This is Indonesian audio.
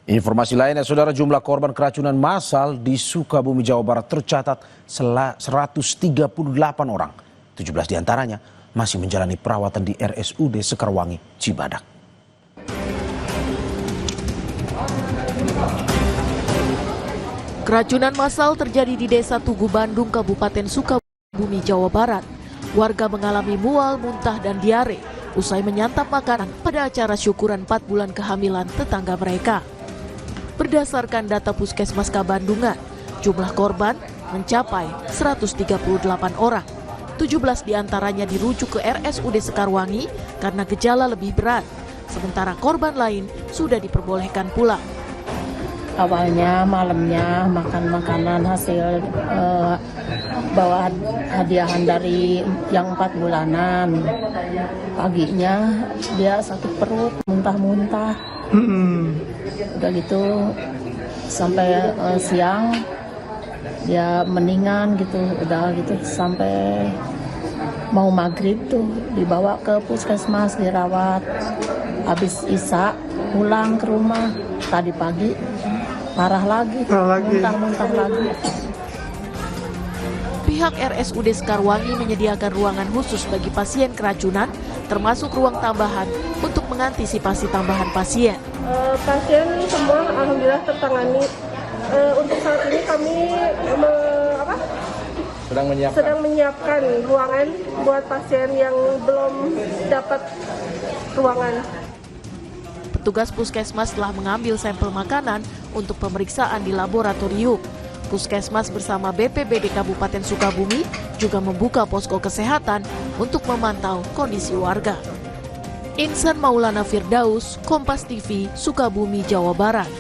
Informasi lainnya, saudara, jumlah korban keracunan massal di Sukabumi, Jawa Barat tercatat 138 orang. 17 diantaranya masih menjalani perawatan di RSUD Sekarwangi, Cibadak. Keracunan massal terjadi di Desa Tugu Bandung, Kabupaten Sukabumi, Jawa Barat. Warga mengalami mual, muntah, dan diare usai menyantap makanan pada acara syukuran 4 bulan kehamilan tetangga mereka. Berdasarkan data Puskesmas Kabandungan, jumlah korban mencapai 138 orang. 17 diantaranya dirujuk ke RSUD Sekarwangi karena gejala lebih berat, sementara korban lain sudah diperbolehkan pulang. Awalnya malamnya makan makanan hasil bawa hadiahan dari yang 4 bulanan. Paginya dia sakit perut, muntah-muntah. Udah gitu sampai siang dia mendingan gitu, udah gitu sampai mau maghrib tuh dibawa ke puskesmas dirawat. Habis isya pulang ke rumah, tadi pagi parah lagi. Muntah-muntah lagi. Pihak RSUD Sekarwangi menyediakan ruangan khusus bagi pasien keracunan, termasuk ruang tambahan untuk mengantisipasi tambahan pasien. Pasien semua alhamdulillah tertangani. Untuk saat ini kami sedang menyiapkan ruangan buat pasien yang belum dapat ruangan. Petugas puskesmas telah mengambil sampel makanan untuk pemeriksaan di laboratorium. Puskesmas bersama BPBD Kabupaten Sukabumi juga membuka posko kesehatan untuk memantau kondisi warga. Insan Maulana Firdaus, Kompas TV, Sukabumi, Jawa Barat.